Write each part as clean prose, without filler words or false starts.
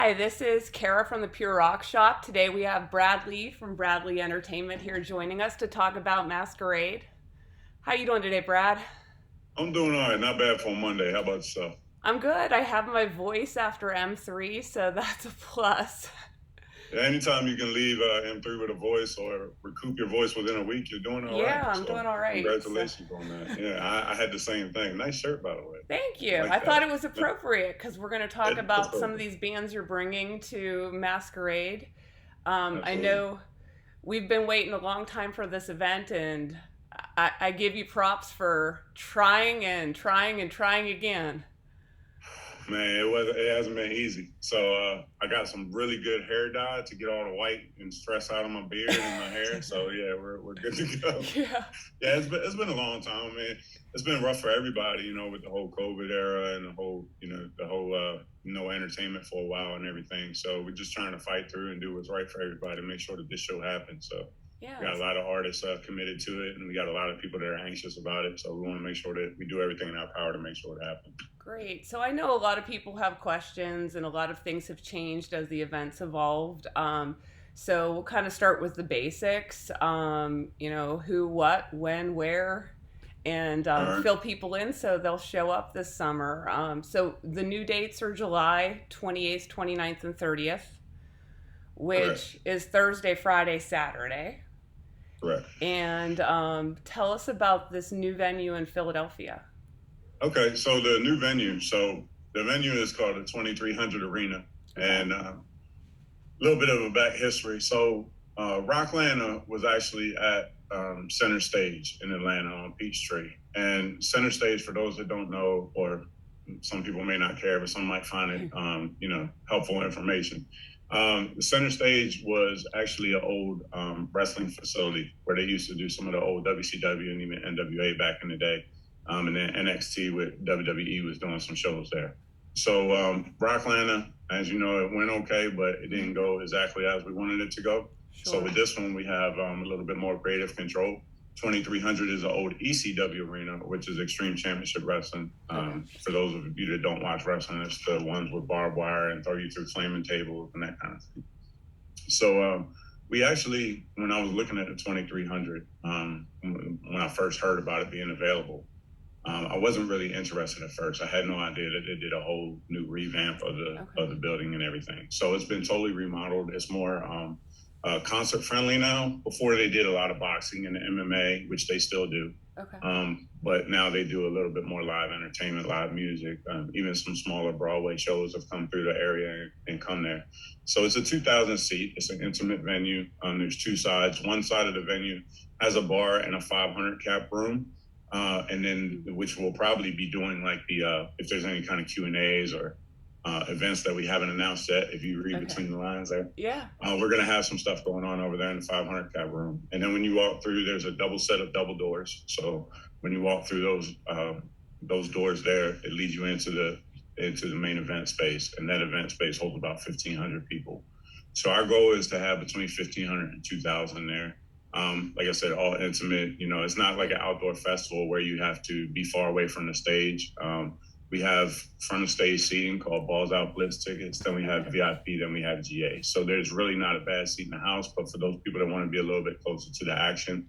Hi, this is Kara from the Pure Rock Shop. Today we have Bradley from Bradley Entertainment here joining us to talk about Masquerade. How you doing today, Brad? I'm doing all right. Not bad for a Monday. How about yourself? I'm good. I have my voice after M3, so that's a plus. Yeah, anytime you can leave M3 with a voice or recoup your voice within a week, you're doing all right. Yeah, I'm So doing all right. So, congratulations on that. Yeah, I had the same thing. Nice shirt, by the way. thank I you. I like thought that. it was appropriate because we're going to talk It's about some of perfect. these bands you're bringing to Masquerade. I Absolutely. know we've been waiting a long time for this event, and I give you props for trying and trying and trying again. Man, it hasn't been easy. So I got some really good hair dye to get all the white and stress out of my beard and my hair. So yeah, we're good to go. Yeah. Yeah, it's been a long time. I mean, it's been rough for everybody, with the whole COVID era and the whole no entertainment for a while and everything. So we're just trying to fight through and do what's right for everybody, make sure that this show happens. So we got a Yes. lot of artists committed to it, and we got a lot of people that are anxious about it. So we want to make sure that we do everything in our power to make sure it happens. Great. So I know a lot of people have questions and a lot of things have changed as the events evolved. So we'll kind of start with the basics. Who, what, when, where, and All right, fill people in so they'll show up this summer. So the new dates are July 28th, 29th, and 30th, correct, which is Thursday, Friday, Saturday. correct. And tell us about this new venue in Philadelphia. Okay, so the new venue. So the venue is called the 2300 Arena, Okay. and a little bit of a back history. So Rocklanta was actually at Center Stage in Atlanta on Peachtree, and Center Stage, for those that don't know, or some people may not care, but some might find it, helpful information. The Center Stage was actually an old wrestling facility where they used to do some of the old WCW and even NWA back in the day. And then NXT with WWE was doing some shows there. So Rocklanta, as you know, it went okay, but it didn't go exactly as we wanted it to go. So Sure. with this one, we have a little bit more creative control. 2300 is an old ECW arena, which is Extreme Championship Wrestling. Okay. For those of you that don't watch wrestling, it's the ones with barbed wire and throw you through flaming tables and that kind of thing. So we actually, when I was looking at the 2300, when I first heard about it being available, I wasn't really interested at first. I had no idea that they did a whole new revamp of the Okay. of the building and everything. So it's been totally remodeled. It's more concert friendly now. Before they did a lot of boxing and MMA, which they still do. Okay. But now they do a little bit more live entertainment, live music. Even some smaller Broadway shows have come through the area and come there. So it's a 2,000 seat. It's an intimate venue. There's two sides. One side of the venue has a bar and a 500 cap room. And then which we'll probably be doing like the if there's any kind of Q&As or events that we haven't announced yet. If you read Okay. between the lines there, Yeah. we're going to have some stuff going on over there in the 500 cap room. And then when you walk through, there's a double set of double doors. So when you walk through those doors there, it leads you into the main event space, and that event space holds about 1,500 people. So our goal is to have between 1,500 and 2,000 there. Like I said, all intimate. It's not like an outdoor festival where you have to be far away from the stage. We have front of stage seating called Balls Out Blitz tickets. Then we have VIP. Then we have GA. So there's really not a bad seat in the house. But for those people that want to be a little bit closer to the action,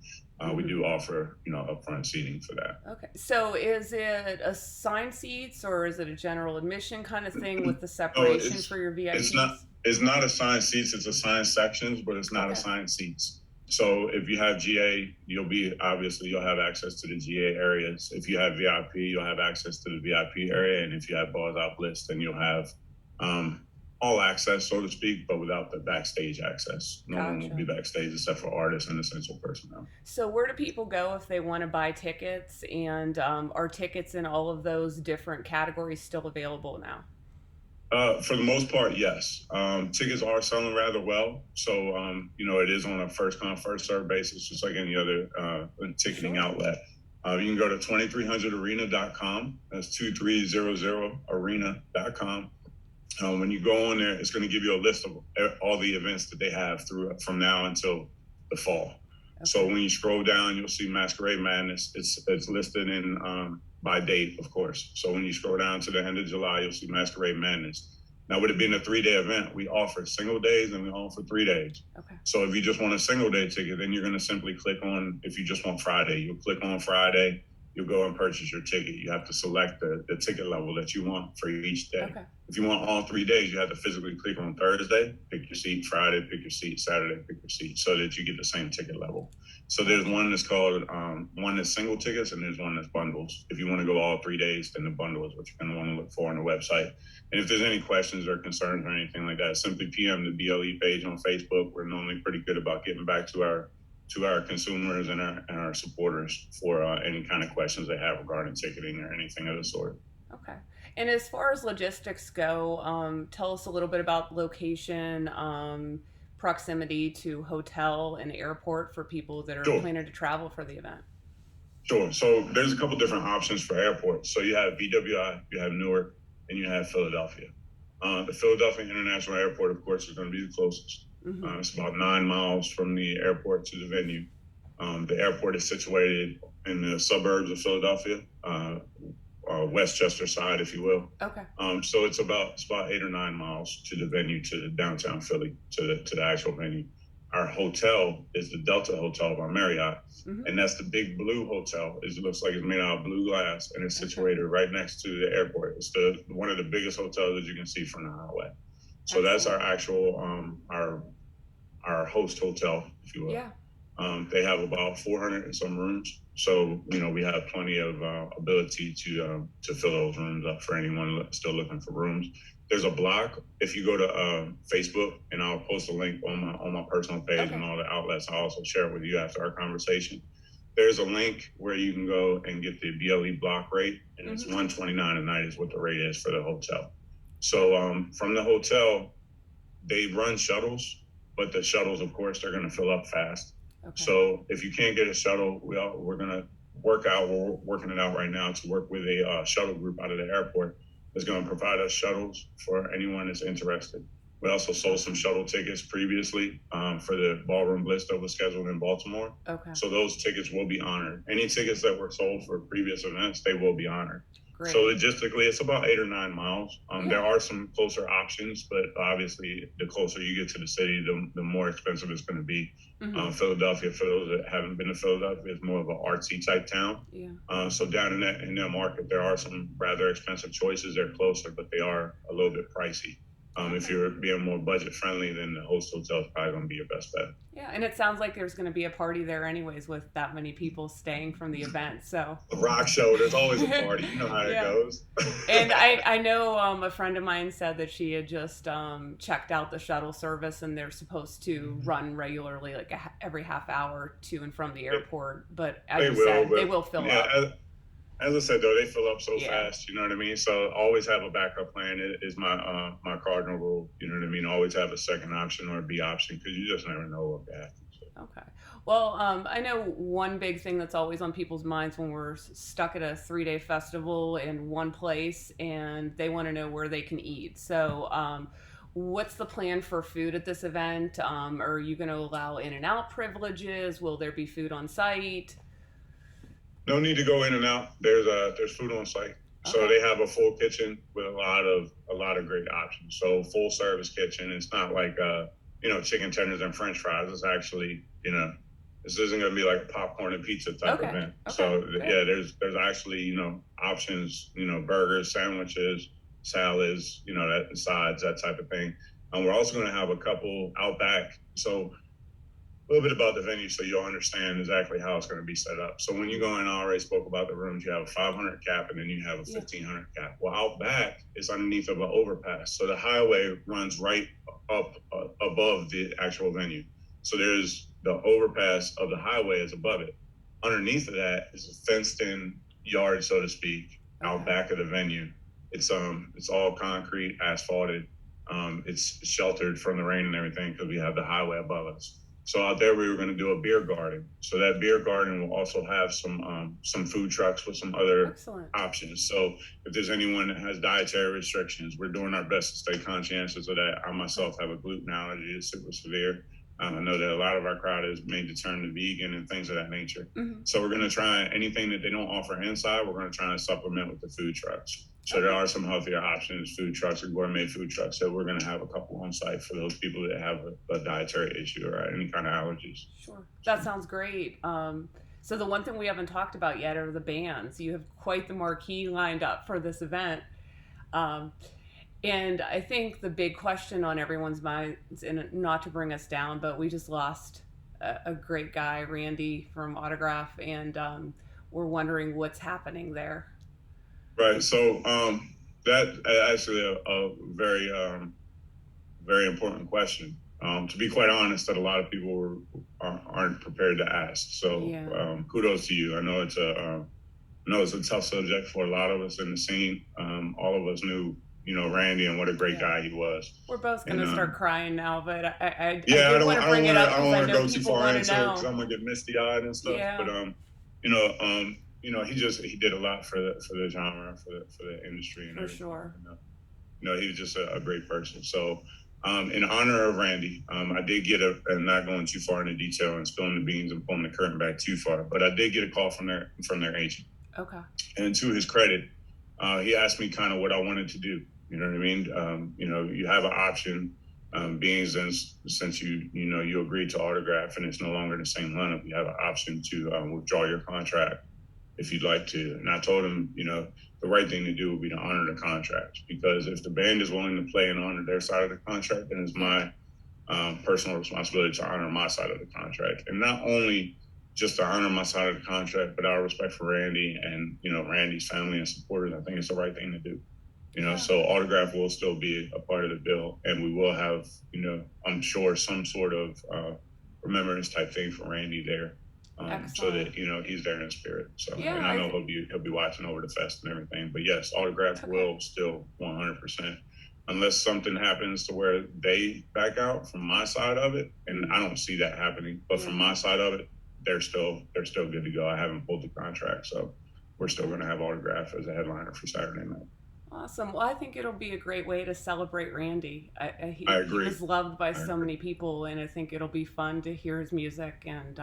we do offer upfront seating for that. Okay. So is it assigned seats or is it a general admission kind of thing with the No, separation for your it's VIPs? not it's not assigned seats. It's assigned sections, but it's not Okay. assigned seats. So if you have GA, you'll have access to the GA areas. If you have VIP, you'll have access to the VIP area, and if you have Balls Out Blitz, then you'll have all access, so to speak, but without the backstage access. No one will Gotcha. be backstage except for artists and essential personnel. So where do people go if they want to buy tickets? And are tickets in all of those different categories still available now? For the most part, yes. Tickets are selling rather well. So, it is on a first come, first serve basis, just like any other ticketing Sure. outlet. You can go to 2300arena.com. That's 2300arena.com. When you go on there, it's going to give you a list of all the events that they have from now until the fall. Okay. So when you scroll down, you'll see Masquerade Madness. It's listed in by date, of course. So when you scroll down to the end of July, you'll see Masquerade Madness. Now, with it being a 3-day event, we offer single days and we offer 3 days. Okay. So if you just want a single day ticket, then you're going to simply click on, if you just want Friday, you'll click on Friday, you'll go and purchase your ticket. You have to select the ticket level that you want for each day. Okay. If you want all 3 days, you have to physically click on Thursday, pick your seat, Friday, pick your seat, Saturday, pick your seat, so that you get the same ticket level. So there's one that's called, one that's single tickets, and there's one that's bundles. If you want to go all 3 days, then the bundle is what you're going to want to look for on the website. And if there's any questions or concerns or anything like that, simply PM the BLE page on Facebook. We're normally pretty good about getting back to our consumers and our supporters for any kind of questions they have regarding ticketing or anything of the sort. Okay. And as far as logistics go, tell us a little bit about location, proximity to hotel and airport for people that are planning to travel for the event. Sure. So there's a couple different options for airports. So you have BWI, you have Newark, and you have Philadelphia. The Philadelphia International Airport, of course, is going to be the closest. Mm-hmm. It's about 9 miles from the airport to the venue. The airport is situated in the suburbs of Philadelphia, Westchester side, if you will. Okay. So it's about 8 or 9 miles to the venue, to downtown Philly, to the actual venue. Our hotel is the Delta Hotel by Marriott, mm-hmm. and that's the big blue hotel. It looks like it's made out of blue glass, and it's situated right next to the airport. It's one of the biggest hotels that you can see from the highway. So that's our actual our host hotel, if you will. Yeah. They have about 400 and some rooms. So, we have plenty of ability to fill those rooms up for anyone still looking for rooms. There's a block. If you go to Facebook, and I'll post a link on my personal page and all the outlets, I'll also share it with you after our conversation. There's a link where you can go and get the BLE block rate, and it's $129 a night is what the rate is for the hotel. So from the hotel, they run shuttles, but the shuttles, of course, they're going to fill up fast. Okay. So if you can't get a shuttle, we're going to we're working it out right now to work with a shuttle group out of the airport that's going to provide us shuttles for anyone that's interested. We also sold some shuttle tickets previously for the Ballroom Blitz that was scheduled in Baltimore. Okay. So those tickets will be honored. Any tickets that were sold for previous events, they will be honored. Great. So logistically, it's about 8 or 9 miles. There are some closer options, but obviously the closer you get to the city, the more expensive it's going to be. Mm-hmm. Philadelphia, for those that haven't been to Philadelphia, is more of an artsy type town. Yeah. So down in that market, there are some rather expensive choices. They're closer, but they are a little bit pricey. If you're being more budget friendly, then the host hotel is probably going to be your best bet. Yeah, and it sounds like there's going to be a party there anyways with that many people staying from the event. So the rock show, there's always a party. You know how it goes. And I know a friend of mine said that she had just checked out the shuttle service, and they're supposed to run regularly, like every half hour to and from the airport. But as you said, they will fill up. As I said, though, they fill up so fast, you know what I mean? So always have a backup plan is my cardinal rule, you know what I mean? Always have a second option or a B option, because you just never know what could happen. So. Okay. Well, I know one big thing that's always on people's minds when we're stuck at a 3-day festival in one place, and they want to know where they can eat. So what's the plan for food at this event? Are you going to allow in and out privileges? Will there be food on site? No need to go in and out. There's food on site. Okay. So they have a full kitchen with a lot of great options. So full service kitchen. It's not like chicken tenders and French fries. It's actually, this isn't going to be like a popcorn and pizza type event. Okay. So there's actually, options, burgers, sandwiches, salads, sides, that type of thing. And we're also going to have a couple out back. So a little bit about the venue so you'll understand exactly how it's going to be set up. So when you go in, I already spoke about the rooms. You have a 500 cap, and then you have a 1,500 cap. Well, out back is underneath of an overpass. So the highway runs right up above the actual venue. So there's the overpass of the highway is above it. Underneath of that is a fenced-in yard, so to speak, out back of the venue. It's all concrete, asphalted. It's sheltered from the rain and everything because we have the highway above us. So out there, we were going to do a beer garden. So that beer garden will also have some food trucks with some other options. So if there's anyone that has dietary restrictions, we're doing our best to stay conscientious of that. I myself have a gluten allergy. It's super severe. I know that a lot of our crowd is made to turn to vegan and things of that nature. Mm-hmm. So we're going to try anything that they don't offer inside. We're going to try and supplement with the food trucks. So there are some healthier options, food trucks or gourmet food trucks that we're going to have a couple on site for those people that have a dietary issue or any kind of allergies. Sure. That sounds great. So the one thing we haven't talked about yet are the bands. You have quite the marquee lined up for this event. And I think the big question on everyone's minds, and not to bring us down, but we just lost a great guy, Randy from Autograph, and we're wondering what's happening there. Right. So that actually a very very important question. To be quite honest, that a lot of people aren't prepared to ask. So kudos to you. I know it's a tough subject for a lot of us in the scene. All of us knew, Randy and what a great guy he was. We're both going to start crying now, but I don't want to bring it up because I know go too people far want into to know. because I'm gonna get misty eyed and stuff. Yeah. But he did a lot for the genre, for the industry, and for everything. Sure. And, he was just a great person. So in honor of Randy, I did get and not going too far into detail and spilling the beans and pulling the curtain back too far, but I did get a call from their agent. Okay. And to his credit, he asked me kind of what I wanted to do. You know what I mean? You have an option, being since you agreed to Autograph and it's no longer the same lineup, you have an option to withdraw your contract if you'd like to. And I told him, the right thing to do would be to honor the contract, because if the band is willing to play and honor their side of the contract, then it's my personal responsibility to honor my side of the contract. And not only just to honor my side of the contract, but out of respect for Randy and, Randy's family and supporters, I think it's the right thing to do. So Autograph will still be a part of the bill, and we will have, I'm sure, some sort of remembrance type thing for Randy there, so that he's there in spirit. So and I know he'll be watching over the fest and everything. But yes, Autograph will still 100%, unless something happens to where they back out from my side of it, and I don't see that happening. But from my side of it, they're still good to go. I haven't pulled the contract, so we're still going to have Autograph as a headliner for Saturday night. Awesome. Well, I think it'll be a great way to celebrate Randy. I agree. He was loved by so many people, and I think it'll be fun to hear his music. And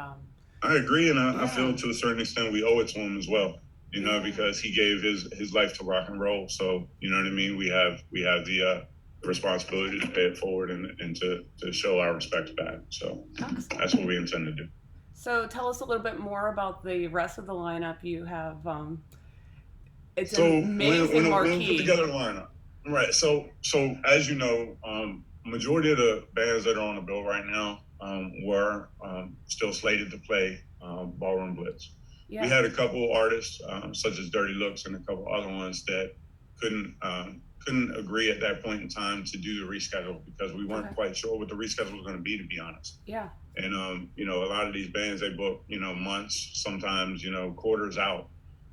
I agree, and I feel to a certain extent we owe it to him as well. Because he gave his life to rock and roll. So you know what I mean. We have the responsibility to pay it forward and to show our respects back. So that's what we intend to do. So tell us a little bit more about the rest of the lineup. You have it's so amazing when we put together the lineup, right? So as you know, majority of the bands that are on the bill right now were still slated to play Ballroom Blitz. Yeah. We had a couple artists such as Dirty Looks and a couple other ones that couldn't agree at that point in time to do the reschedule because we weren't quite sure what the reschedule was going to be to be honest. Yeah. And a lot of these bands, they book months, sometimes quarters out.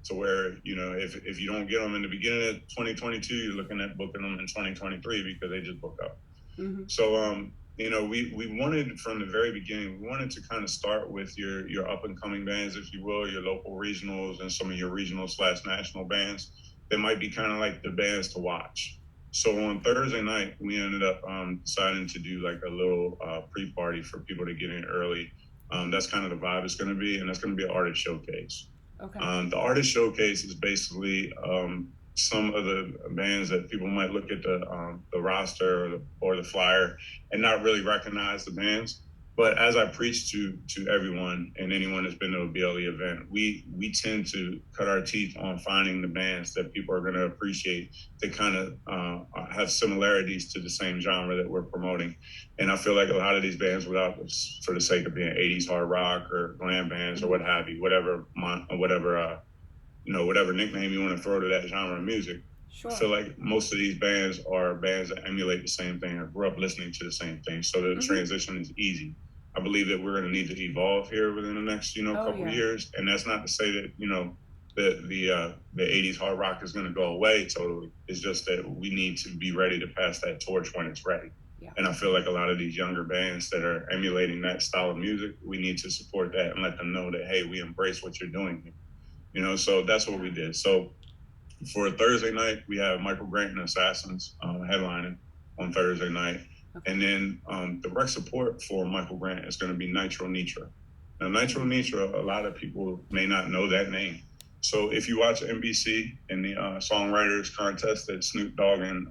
To where, if you don't get them in the beginning of 2022, you're looking at booking them in 2023 because they just book up. Mm-hmm. So, we wanted from the very beginning, we wanted to kind of start with your up and coming bands, if you will, your local regionals and some of your regional/national bands. They might be kind of like the bands to watch. So on Thursday night, we ended up deciding to do like a little pre-party for people to get in early. That's kind of the vibe it's going to be, and that's going to be an artist showcase. Okay. The artist showcase is basically some of the bands that people might look at the roster or the flyer and not really recognize the bands. But as I preach to everyone and anyone that's been to a BLE event, we tend to cut our teeth on finding the bands that people are going to appreciate that kind of have similarities to the same genre that we're promoting. And I feel like a lot of these bands, without for the sake of being 80s hard rock or glam bands or what have you, whatever nickname you want to throw to that genre of music. Sure. I feel like most of these bands are bands that emulate the same thing or grew up listening to the same thing. So the transition is easy. I believe that we're going to need to evolve here within the next, couple of years. And that's not to say that, the 80s hard rock is going to go away totally. It's just that we need to be ready to pass that torch when it's ready. Yeah. And I feel like a lot of these younger bands that are emulating that style of music, we need to support that and let them know that, hey, we embrace what you're doing here. So that's what we did. So for Thursday night, we have Michael Grant and Assassins headlining on Thursday night. Okay. And then the rec support for Michael Grant is going to be Nitro Nitra. Now, Nitro Nitra, a lot of people may not know that name. So if you watch NBC in the songwriters contest that Snoop Dogg and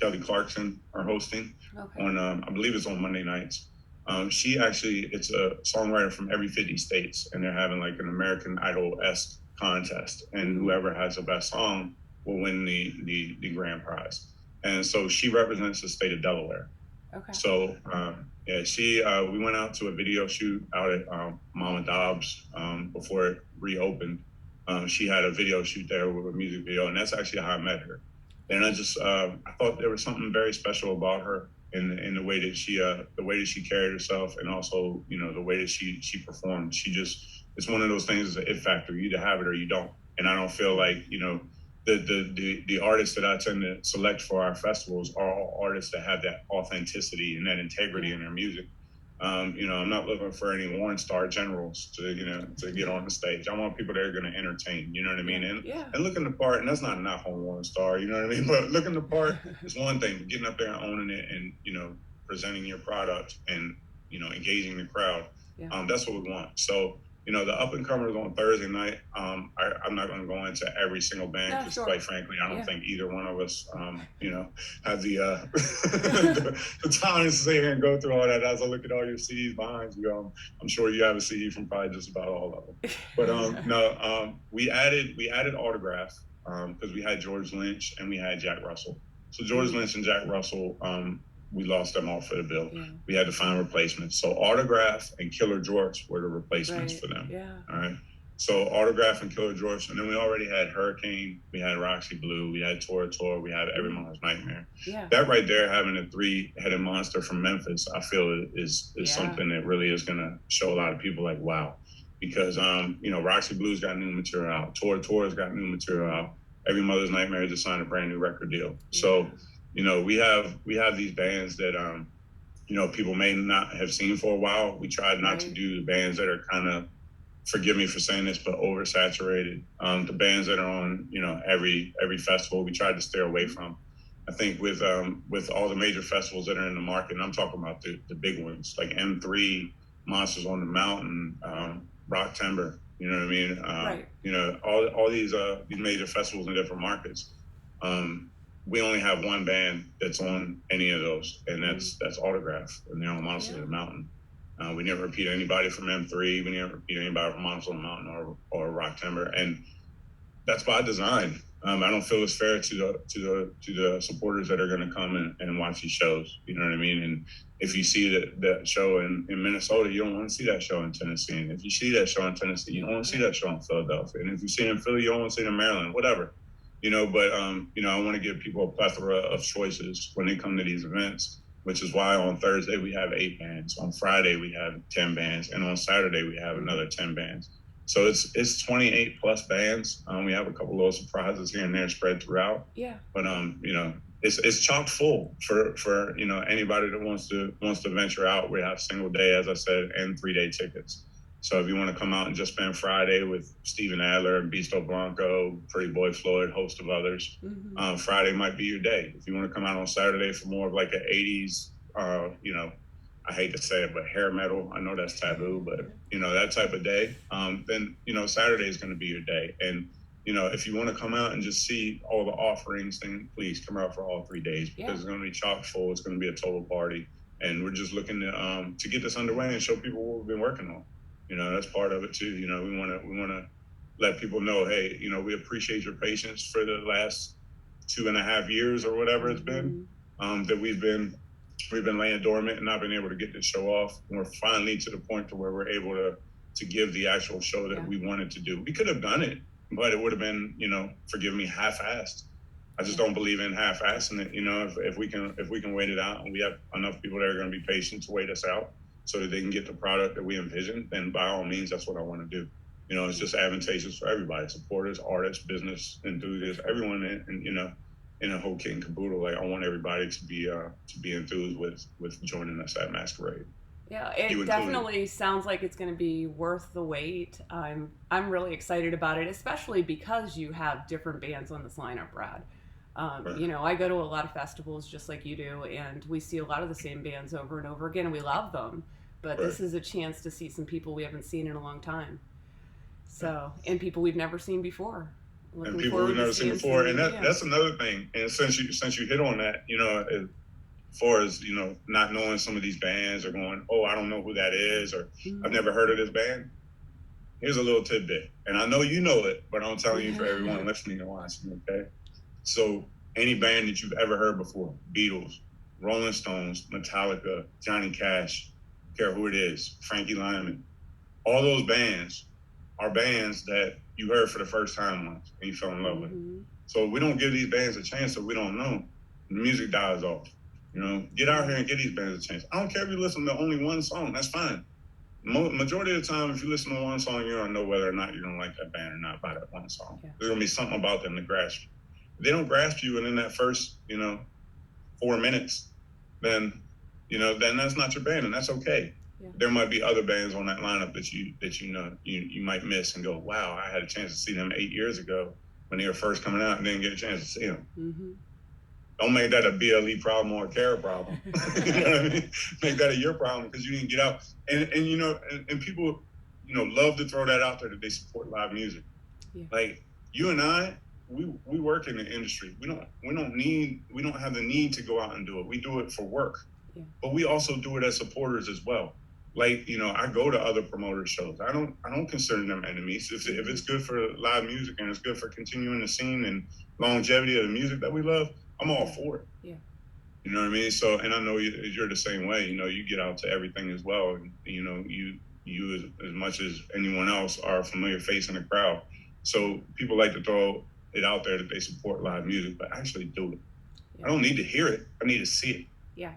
Kelly Clarkson are hosting on, I believe it's on Monday nights. It's a songwriter from every 50 states, and they're having like an American Idol-esque contest, and whoever has the best song will win the grand prize. And so she represents the state of Delaware. Okay. So we went out to a video shoot out at Mama Dobbs before it reopened. She had a video shoot there with a music video, and that's actually how I met her. And I thought there was something very special about her in the way that she carried herself, and also, you know, the way that she performed. It's one of those things, it's an it factor. You either have it or you don't. And I don't feel like, you know, the artists that I tend to select for our festivals are all artists that have that authenticity and that integrity in their music. You know, I'm not looking for any Warren Star generals to get on the stage. I want people that are going to entertain, you know what I mean? And looking the part, and that's not a knock on Warren Star, you know what I mean? But looking the part is one thing, but getting up there and owning it and, you know, presenting your product and, you know, engaging the crowd. That's what we want. So, you know, the up-and-comers on Thursday night, I'm not going to go into every single band because, quite frankly, I don't think either one of us, you know, have the time to sit here and go through all that. As I look at all your CDs behind you, I'm sure you have a CD from probably just about all of them. But we added Autograph because we had George Lynch and we had Jack Russell. So George Lynch and Jack Russell, we lost them off for the bill. We had to find replacements. So Autograph and Killer Dwarfs were the replacements for them. All right. So Autograph and Killer Dwarfs, and then we already had Hurricane, we had Roxy Blue, we had Tora Tora, we had Every Mother's Nightmare. That right there, having a 3-headed monster from Memphis, I feel is something that really is going to show a lot of people like, wow. Because, you know, Roxy Blue's got new material out. Tora Tora's got new material out. Every Mother's Nightmare just signed a brand new record deal. So, you know, we have these bands that, you know, people may not have seen for a while. We tried not to do the bands that are kind of, forgive me for saying this, but oversaturated. The bands that are on, you know, every festival, we tried to steer away from. I think with all the major festivals that are in the market, and I'm talking about the big ones, like M3, Monsters on the Mountain, Rock Timber, you know what I mean? You know, all these major festivals in different markets. We only have one band that's on any of those, and that's Autograph, and they're on Monsters on the Mountain. We never repeat anybody from M3. We never repeat anybody from Monsters on the Mountain or Rock Timber, and that's by design. I don't feel it's fair to the supporters that are going to come and watch these shows. You know what I mean? And if you see that show in Minnesota, you don't want to see that show in Tennessee. And if you see that show in Tennessee, you don't want to see that show in Philadelphia. And if you see it in Philly, you don't want to see it in Maryland. Whatever. You know, but, you know, I want to give people a plethora of choices when they come to these events, which is why on Thursday we have 8 bands. On Friday we have 10 bands. And on Saturday we have another 10 bands. So it's 28 plus bands. We have a couple little surprises here and there spread throughout. But, you know, it's chock full for, you know, anybody that wants to venture out. We have single day, as I said, and 3-day tickets. So if you want to come out and just spend Friday with Steven Adler and Beasto Blanco, Pretty Boy Floyd, host of others, Friday might be your day. If you want to come out on Saturday for more of like an 80s, you know, I hate to say it, but hair metal, I know that's taboo, but, you know, that type of day, then, you know, Saturday is going to be your day. And, you know, if you want to come out and just see all the offerings, then please come out for all 3 days because it's going to be chock full. It's going to be a total party. And we're just looking to get this underway and show people what we've been working on. You know, that's part of it too. You know, we want to let people know, hey, you know, we appreciate your patience for the last 2.5 years or whatever it's been, that we've been laying dormant and not been able to get this show off. And we're finally to the point to where we're able to give the actual show that we wanted to do. We could have done it, but it would have been, you know, forgive me, half-assed. I just don't believe in half-assing it. You know, if we can wait it out and we have enough people that are going to be patient to wait us out, so that they can get the product that we envision, then by all means, that's what I want to do. You know, it's just advantageous for everybody, supporters, artists, business enthusiasts, everyone, and you know, in a whole kit and caboodle. Like, I want everybody to be enthused with joining us at Masquerade. Yeah, it definitely sounds like it's going to be worth the wait. I'm really excited about it, especially because you have different bands on this lineup, Brad. You know, I go to a lot of festivals just like you do, and we see a lot of the same bands over and over again, and we love them. But this is a chance to see some people we haven't seen in a long time. So, and people we've never seen before. And people we've never seen before. And that's another thing. And since you hit on that, as far as, not knowing some of these bands or going, oh, I don't know who that is, or I've never heard of this band. Here's a little tidbit. And I know you know it, but I'm telling you for everyone listening and watching, okay? So any band that you've ever heard before, Beatles, Rolling Stones, Metallica, Johnny Cash, care who it is, Frankie Lyman, all those bands are bands that you heard for the first time once and you fell in love with. So we don't give these bands a chance that we don't know. The music dies off. Get out here and give these bands a chance. I don't care if you listen to only one song, that's fine. Majority of the time, if you listen to one song, you're gonna know whether or not you're gonna like that band or not by that one song. Yeah. There's gonna be something about them that grasps you. If they don't grasp you within that first, 4 minutes, then that's not your band, and that's okay. Yeah. There might be other bands on that lineup that you might miss and go, wow, I had a chance to see them 8 years ago when they were first coming out and didn't get a chance to see them. Mm-hmm. Don't make that a BLE problem or a CARE problem. You know what I mean? Make that a your problem because you didn't get out. And people, love to throw that out there that they support live music. Yeah. Like you and I, we work in the industry. We don't have the need to go out and do it. We do it for work. Yeah. But we also do it as supporters as well. Like, I go to other promoter shows. I don't consider them enemies. If it's good for live music and it's good for continuing the scene and longevity of the music that we love, I'm all for it. Yeah. You know what I mean? So, and I know you're the same way. You get out to everything as well. And, you as much as anyone else are a familiar face in the crowd. So people like to throw it out there that they support live music, but actually do it. Yeah. I don't need to hear it. I need to see it. Yeah.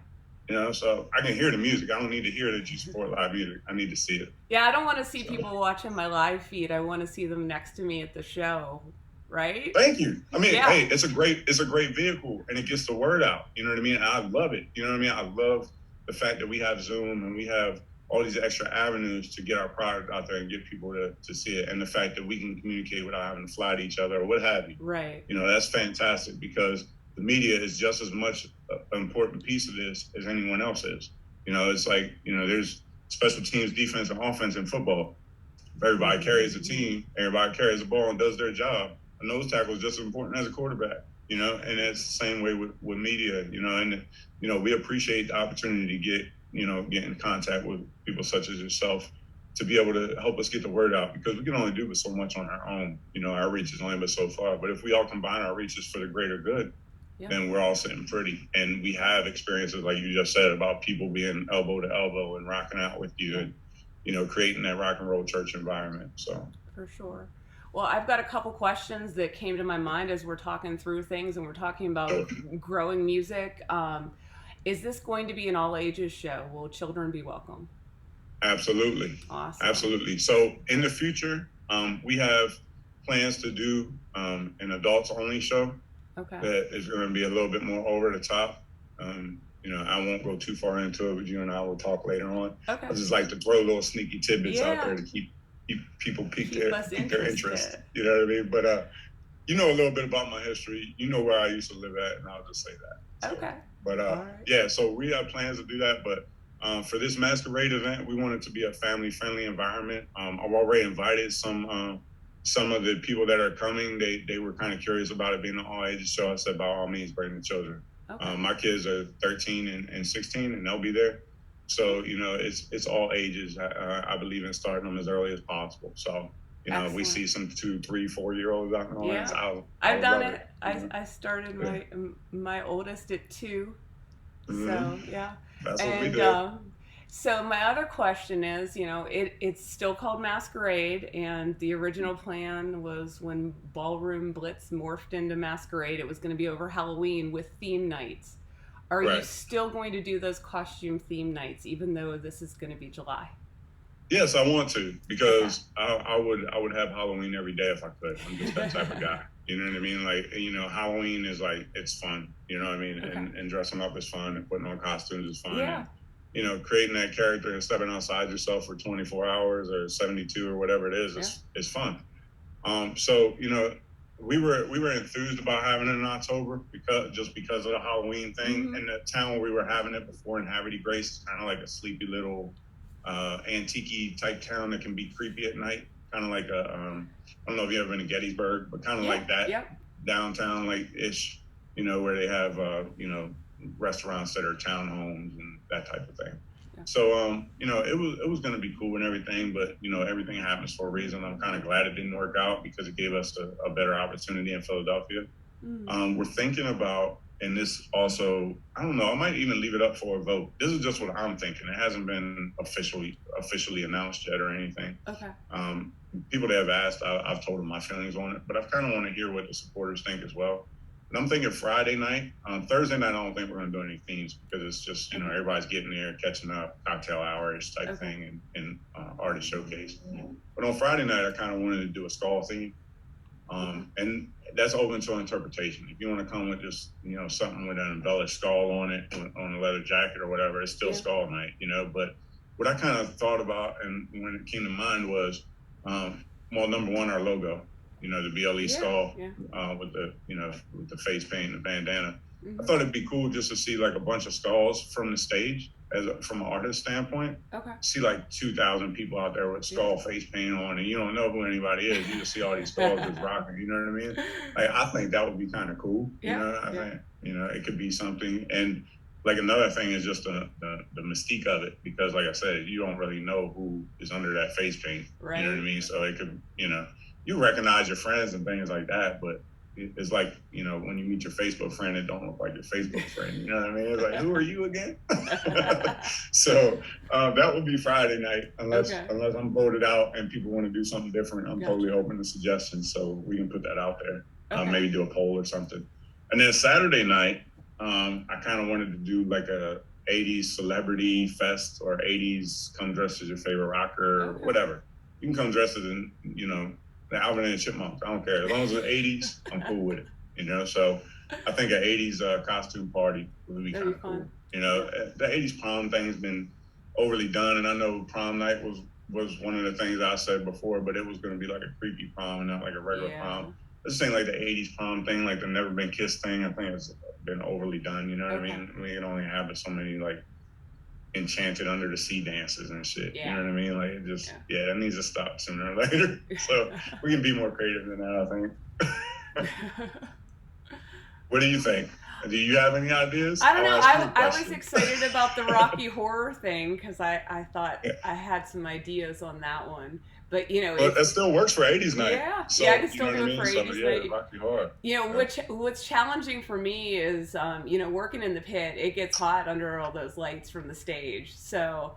So I can hear the music. I don't need to hear that you support live music. I need to see it. Yeah, I don't want to see people watching my live feed. I want to see them next to me at the show. Right? Thank you. I mean, hey, it's a great vehicle and it gets the word out. You know what I mean? I love it. You know what I mean? I love the fact that we have Zoom and we have all these extra avenues to get our product out there and get people to see it. And the fact that we can communicate without having to fly to each other or what have you. Right. That's fantastic because the media is just as much an important piece of this as anyone else is. It's like, there's special teams, defense, and offense in football. If everybody carries a team, everybody carries the ball and does their job, a nose tackle is just as important as a quarterback, and it's the same way with media, and, we appreciate the opportunity to get in contact with people such as yourself to be able to help us get the word out because we can only do so much on our own. Our reach is only but so far, but if we all combine our reaches for the greater good, then we're all sitting pretty. And we have experiences like you just said about people being elbow to elbow and rocking out with you and, creating that rock and roll church environment. So for sure. Well, I've got a couple questions that came to my mind as we're talking through things and we're talking about growing music. Is this going to be an all ages show? Will children be welcome? Absolutely. Awesome. Absolutely. So in the future, we have plans to do an adults only show. Okay. That is going to be a little bit more over the top. I won't go too far into it, but you and I will talk later on. Okay. I just like to throw little sneaky tidbits out there to keep people pique their interest. You know what I mean? But a little bit about my history. You know where I used to live at, and I'll just say that. So, okay. But right. So we have plans to do that. But for this Masquerade event, we want it to be a family-friendly environment. I've already invited some of the people that are coming. They were kind of curious about it being an all-ages show. I said, by all means, bring the children. Okay. My kids are 13 and 16, and they'll be there. So, it's all ages. I believe in starting them as early as possible. So, Excellent. We see some 2, 3, 4-year-olds out in the audience. I've done it. I started my oldest at 2. Mm-hmm. So, yeah. That's what we do. So my other question is, it's still called Masquerade, and the original plan was when Ballroom Blitz morphed into Masquerade, it was going to be over Halloween with theme nights. Are you still going to do those costume theme nights, even though this is going to be July? Yes, I want to, because I would have Halloween every day if I could. I'm just that type of guy. You know what I mean? Like, Halloween is like, it's fun. You know what I mean? Okay. And dressing up is fun, and putting on costumes is fun. Yeah. And, creating that character and stepping outside yourself for 24 hours or 72 or whatever it is, is fun. So, we were enthused about having it in October because of the Halloween thing. Mm-hmm. And the town where we were having it before in Haverty Grace is kind of like a sleepy little antique-y type town that can be creepy at night. kind of like a, I don't know if you've ever been to Gettysburg, but kind of like that downtown, like ish, you know, where they have, you know, restaurants that are townhomes and that type of thing. Yeah. So, you know, it was going to be cool and everything, but, you know, everything happens for a reason. I'm kind of glad it didn't work out because it gave us a better opportunity in Philadelphia. We're thinking about, and this also, I don't know, I might even leave it up for a vote. This is just what I'm thinking. It hasn't been officially announced yet or anything. Okay. People that have asked, I've told them my feelings on it, but I kind of want to hear what the supporters think as well. And I'm thinking Friday night. Thursday night, I don't think we're going to do any themes because it's just, you know, everybody's getting there, catching up, cocktail hours type thing, and artist showcase. But on Friday night, I kind of wanted to do a skull theme. And that's open to interpretation. If you want to come with just, you know, something with an embellished skull on it, on a leather jacket or whatever, it's still skull night, you know. But what I kind of thought about, and when it came to mind was, well, number one, our logo, you know, the BLE skull with the, you know, with the face paint and the bandana. I thought it'd be cool just to see like a bunch of skulls from the stage from an artist standpoint. Okay. See like 2,000 people out there with skull face paint on, and you don't know who anybody is. You just see all these skulls just rocking. You know what I mean? Like, I think that would be kind of cool. You know, I think, you know, it could be something. And like another thing is just the mystique of it, because like I said, you don't really know who is under that face paint. Right. You know what I mean? So it could, you know, you recognize your friends and things like that, but it's like, you know, when you meet your Facebook friend, it don't look like your Facebook friend. You know what I mean? It's like, who are you again? So that would be Friday night, unless I'm voted out and people want to do something different. I'm totally open to suggestions, so we can put that out there. Maybe do a poll or something. And then Saturday night, I kind of wanted to do like a 80s celebrity fest, or 80s come dressed as your favorite rocker, or whatever. You can come dressed as, you know, the Alvin and the Chipmunks. I don't care. As long as it's 80s, I'm cool with it. You know, so I think an 80s costume party would be kind of cool. You know, the 80s prom thing's been overly done, and I know prom night was one of the things I said before, but it was going to be like a creepy prom and not like a regular prom. This ain't like the 80s prom thing, like the never been kissed thing. I think it's been overly done. You know what I mean? We can only have so many like enchanted under the sea dances and shit. You know what I mean? Like, it just it needs to stop sooner or later. So we can be more creative than that, I think. What do you think? Do you have any ideas? I don't know. I was excited about the Rocky Horror thing because I thought I had some ideas on that one. But, you know, that still works for 80s night. Yeah, so, I can still do it for 80s night. Rocky Horror. You know, what's challenging for me is, you know, working in the pit, it gets hot under all those lights from the stage. So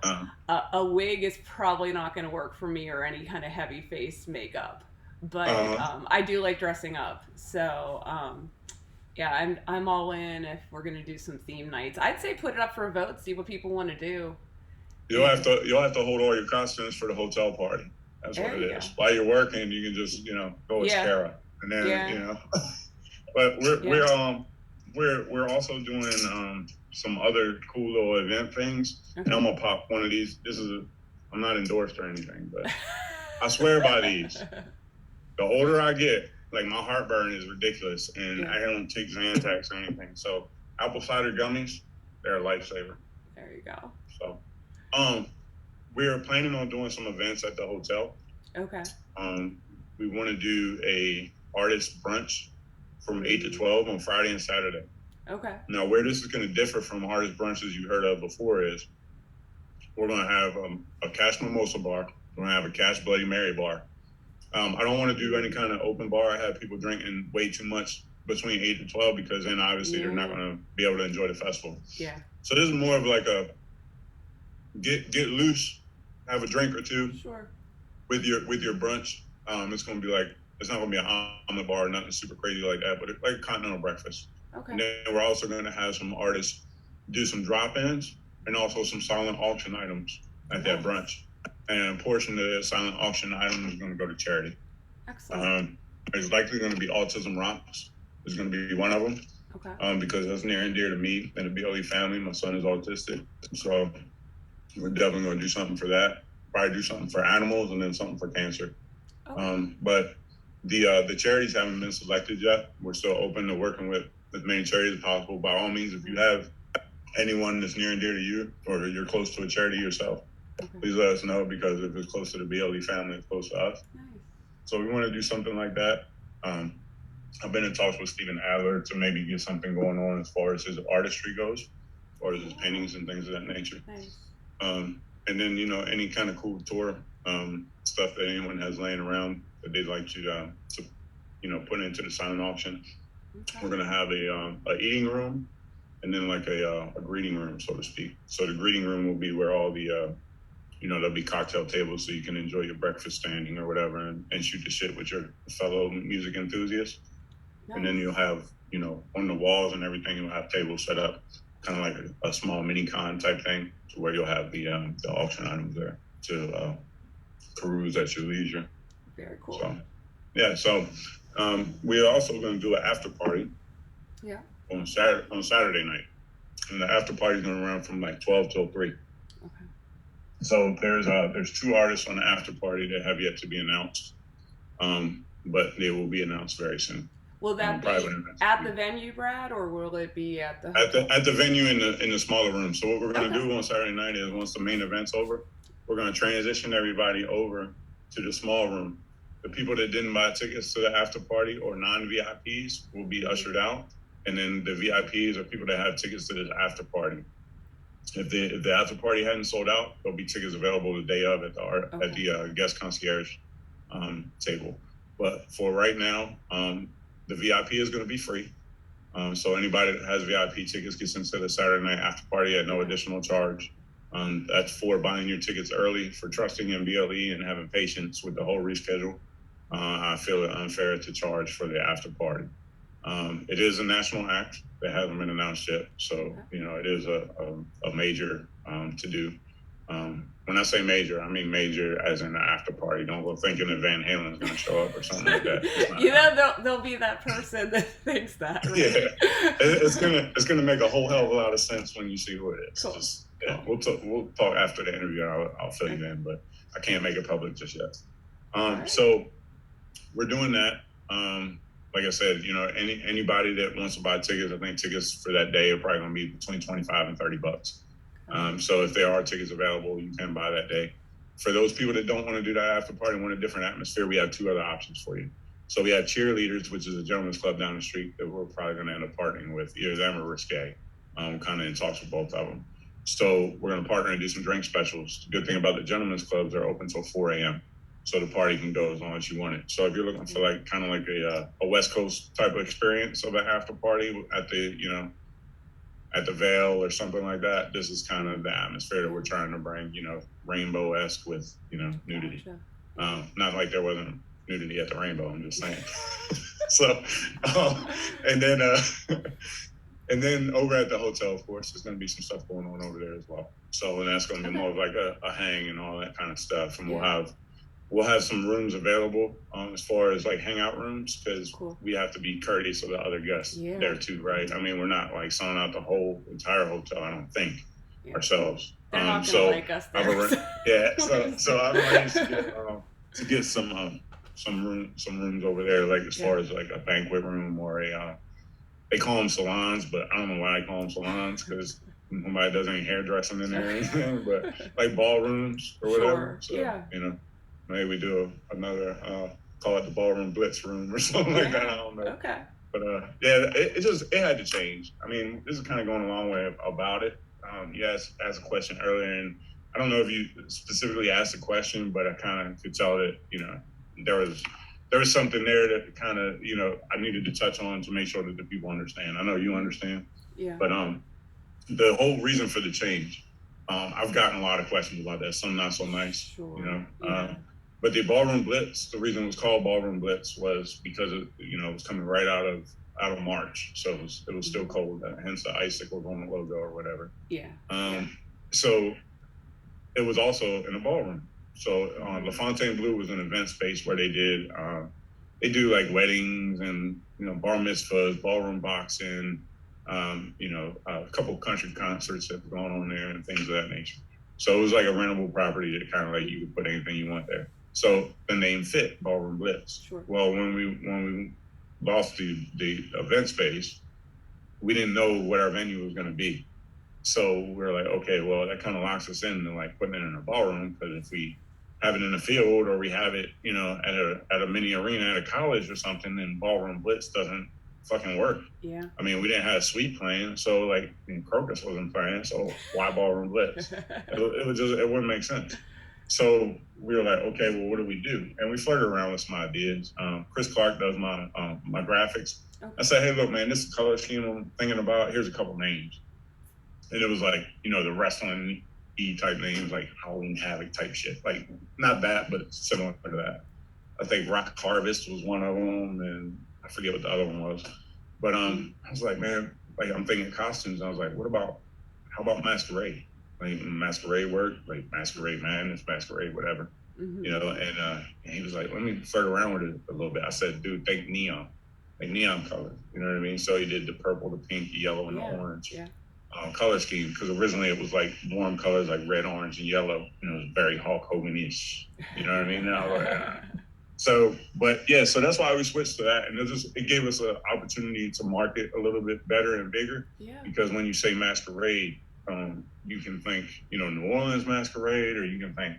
a wig is probably not going to work for me, or any kind of heavy face makeup. But I do like dressing up. So, yeah, I'm all in if we're going to do some theme nights. I'd say put it up for a vote, see what people want to do. You'll have to hold all your costumes for the hotel party. That's what it is. While you're working, you can just, you know, go as Kara, and then you know. But we're also doing some other cool little event things, and I'm gonna pop one of these. I'm not endorsed or anything, but I swear by these. The older I get, like, my heartburn is ridiculous, and I don't take Xanax or anything. So apple cider gummies, they're a lifesaver. There you go. So, we're planning on doing some events at the hotel. Okay. We want to do a artist brunch from 8 to 12 on Friday and Saturday. Okay. Now, where this is going to differ from artist brunches you heard of before is we're going to have a cash mimosa bar. We're going to have a cash Bloody Mary bar. I don't want to do any kind of open bar. I have people drinking way too much between 8 to 12 because then obviously they're not going to be able to enjoy the festival. Yeah. So this is more of like a get loose, have a drink or two with your brunch. It's going to be like, it's not going to be an omelet bar or nothing super crazy like that, but it's like a continental breakfast. Okay. And then we're also going to have some artists do some drop-ins and also some silent auction items at that brunch. And a portion of the silent auction item is going to go to charity. Excellent. There's likely going to be Autism Rocks. There's going to be one of them. Okay. Because that's near and dear to me and the BLE family. My son is autistic. So we're definitely going to do something for that. Probably do something for animals and then something for cancer. Okay. But the charities haven't been selected yet. We're still open to working with as many charities as possible. By all means, if you have anyone that's near and dear to you or you're close to a charity yourself, please let us know, because if it's close to the BLE family, it's close to us. Nice. So we want to do something like that. I've been in talks with Stephen Adler to maybe get something going on as far as his artistry goes, as far as his paintings and things of that nature. Nice. And then, any kind of cool tour stuff that anyone has laying around that they'd like to put into the silent auction. Okay. We're going to have a eating room and then like a greeting room, so to speak. So the greeting room will be where all the, there'll be cocktail tables so you can enjoy your breakfast standing or whatever and shoot the shit with your fellow music enthusiasts. Nice. And then you'll have, on the walls and everything, you'll have tables set up, kind of like a small mini con type thing, to where you'll have the auction items there to peruse at your leisure. Very cool. So, yeah. So we're also going to do an after party. Yeah. On Saturday night, and the after party is going to run from like 12 till 3. Okay. So there's 2 artists on the after party that have yet to be announced, but they will be announced very soon. Will that be at the venue, Brad, or will it be at the at the venue in the smaller room? So what we're going to do on Saturday night is, once the main event's over, we're going to transition everybody over to the small room. The people that didn't buy tickets to the after party or non-VIPs will be ushered out, and then the VIPs are people that have tickets to this after party. If the after party hadn't sold out, there'll be tickets available the day of at the guest concierge table. But for right now, the VIP is going to be free. So anybody that has VIP tickets gets into the Saturday night after party at no additional charge. That's for buying your tickets early, for trusting in BLE and having patience with the whole reschedule. I feel it unfair to charge for the after party. It is a national act that hasn't been announced yet. So, it is a major to do. When I say major, I mean major as in the after party. Don't go thinking that Van Halen's going to show up or something like that. There'll be that person that thinks that. Right? Yeah, it's gonna make a whole hell of a lot of sense when you see who it is. Cool. We'll talk after the interview, and I'll fill you in, but I can't make it public just yet. Right. So we're doing that. Like I said, anybody that wants to buy tickets, I think tickets for that day are probably going to be between $25 and $30. So if there are tickets available, you can buy that day. For those people that don't want to do that after party, want a different atmosphere, we have 2 other options for you. So we have Cheerleaders, which is a gentleman's club down the street that we're probably going to end up partnering with, either them or Risque. Kind of in talks with both of them. So we're going to partner and do some drink specials. The good thing about the gentlemen's clubs, they're open till 4 a.m. So the party can go as long as you want it. So if you're looking for like kind of like a West Coast type of experience of an after party at the at the Vale or something like that, this is kind of the atmosphere that we're trying to bring. Rainbow-esque with nudity. Gotcha. Not like there wasn't nudity at the Rainbow. I'm just saying. So, and then over at the hotel, of course, there's going to be some stuff going on over there as well. So, and that's going to be more of like a hang and all that kind of stuff. And we'll have some rooms available as far as like hangout rooms, because we have to be courteous of the other guests there too, right? I mean, we're not like selling out the whole entire hotel, I don't think, ourselves. They're not gonna like us there. So I've arranged to get some rooms over there, like as far as like a banquet room or they call them salons, but I don't know why they call them salons, because nobody does any hairdressing in there or anything, but like ballrooms or whatever. Sure. So, maybe we do another, call it the Ballroom Blitz room or something like that. I don't know. Okay. But it had to change. I mean, this is kind of going a long way about it. You asked a question earlier, and I don't know if you specifically asked a question, but I kind of could tell that, there was something there that kind of, I needed to touch on to make sure that the people understand. I know you understand. Yeah. But the whole reason for the change, I've gotten a lot of questions about that, some not so nice, Sure. But the Ballroom Blitz, the reason it was called Ballroom Blitz was because it was coming right out of March, so it was still cold, hence the icicles on the logo or whatever. Yeah. So it was also in a ballroom. So La Fontainebleau was an event space where they do like weddings and bar mitzvahs, ballroom boxing, a couple country concerts that were going on there and things of that nature. So it was like a rentable property that kind of like you could put anything you want there. So the name fit, Ballroom Blitz. Sure. Well, when we lost the event space, we didn't know what our venue was going to be. So we're like, okay, well, that kind of locks us into like putting it in a ballroom, because if we have it in the field or we have it, you know, at a mini arena at a college or something, then ballroom blitz doesn't fucking work. Yeah. I mean, we didn't have Sweet playing, so like Crocus wasn't playing, so why ballroom blitz? It wouldn't make sense. So we were like, okay, well, what do we do? And we flirted around with some ideas. Chris Clark does my graphics. Okay. I said, hey, look, man, this is color scheme I'm thinking about. Here's a couple names. And it was like, you know, the wrestling type names, like Halloween Havoc type shit. Like, not that, but similar to that. I think Rock Harvest was one of them, and I forget what the other one was. But I was like, man, like, I'm thinking costumes. I was like, how about Masquerade? Like, Masquerade work, like Masquerade Madness, Masquerade, whatever. Mm-hmm. You know, and he was like, let me flirt around with it a little bit. I said, dude, think neon, like neon colors. You know what I mean? So he did the purple, the pink, the yellow, and the orange. Yeah. Color scheme, because originally it was like warm colors like red, orange, and yellow. You know, it was very Hulk Hogan-ish. You know what I mean? And I was like, So, but yeah, so that's why we switched to that, and it gave us an opportunity to market a little bit better and bigger. Yeah. Because when you say Masquerade, you can think, you know, New Orleans Masquerade, or you can think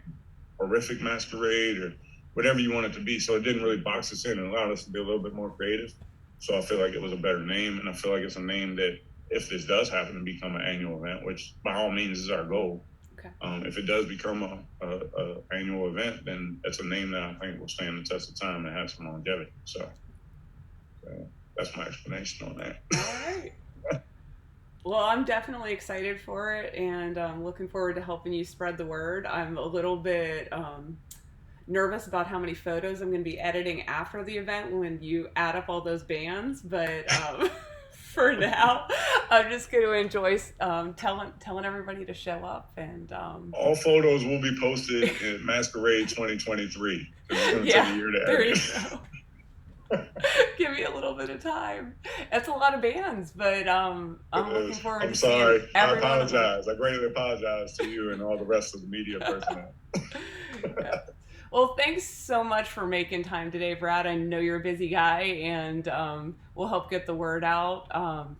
horrific Masquerade, or whatever you want it to be. So it didn't really box us in and allowed us to be a little bit more creative. So I feel like it was a better name, and I feel like it's a name that, if this does happen to become an annual event, which by all means is our goal, okay. If it does become a annual event, then it's a name that I think will stand the test of time and have some longevity. So that's my explanation on that. All right. Well, I'm definitely excited for it, and I'm looking forward to helping you spread the word. I'm a little bit nervous about how many photos I'm going to be editing after the event when you add up all those bands, but for now, I'm just going to enjoy telling everybody to show up. And all photos will be posted in Masquerade 2023. It's going to take a year to edit. There you go. Give me a little bit of time. That's a lot of bands, but I'm looking forward to seeing I'm sorry. I apologize. I greatly apologize to you and all the rest of the media personnel. Yeah. Well, thanks so much for making time today, Brad. I know you're a busy guy, and we'll help get the word out.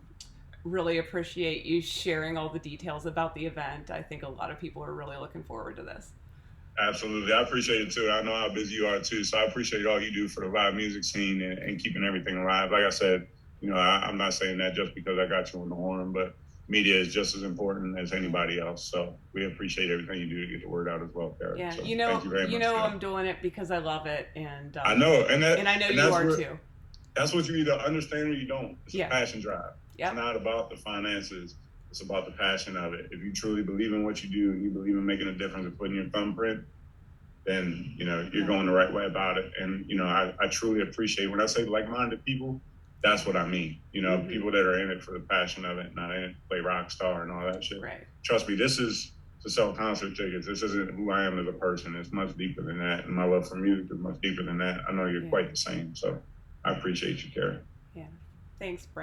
Really appreciate you sharing all the details about the event. I think a lot of people are really looking forward to this. Absolutely. I appreciate it, too. I know how busy you are, too, so I appreciate all you do for the live music scene and keeping everything alive. Like I said, you know, I'm not saying that just because I got you on the horn, but media is just as important as anybody else. So we appreciate everything you do to get the word out as well, Kara. Yeah, so you know, I'm doing it because I love it, and I know, and I know you are too. That's what you either understand or you don't. It's a passion drive. Yep. It's not about the finances. It's about the passion of it. If you truly believe in what you do and you believe in making a difference and putting your thumbprint, then, you know, you're going the right way about it. And, you know, I truly appreciate when I say like-minded people, that's what I mean. You know, people that are in it for the passion of it, not in it to play rock star and all that shit. Right. Trust me, this is to sell concert tickets. This isn't who I am as a person. It's much deeper than that. And my love for music is much deeper than that. I know you're quite the same. So I appreciate you, Kara. Yeah. Thanks, Brad.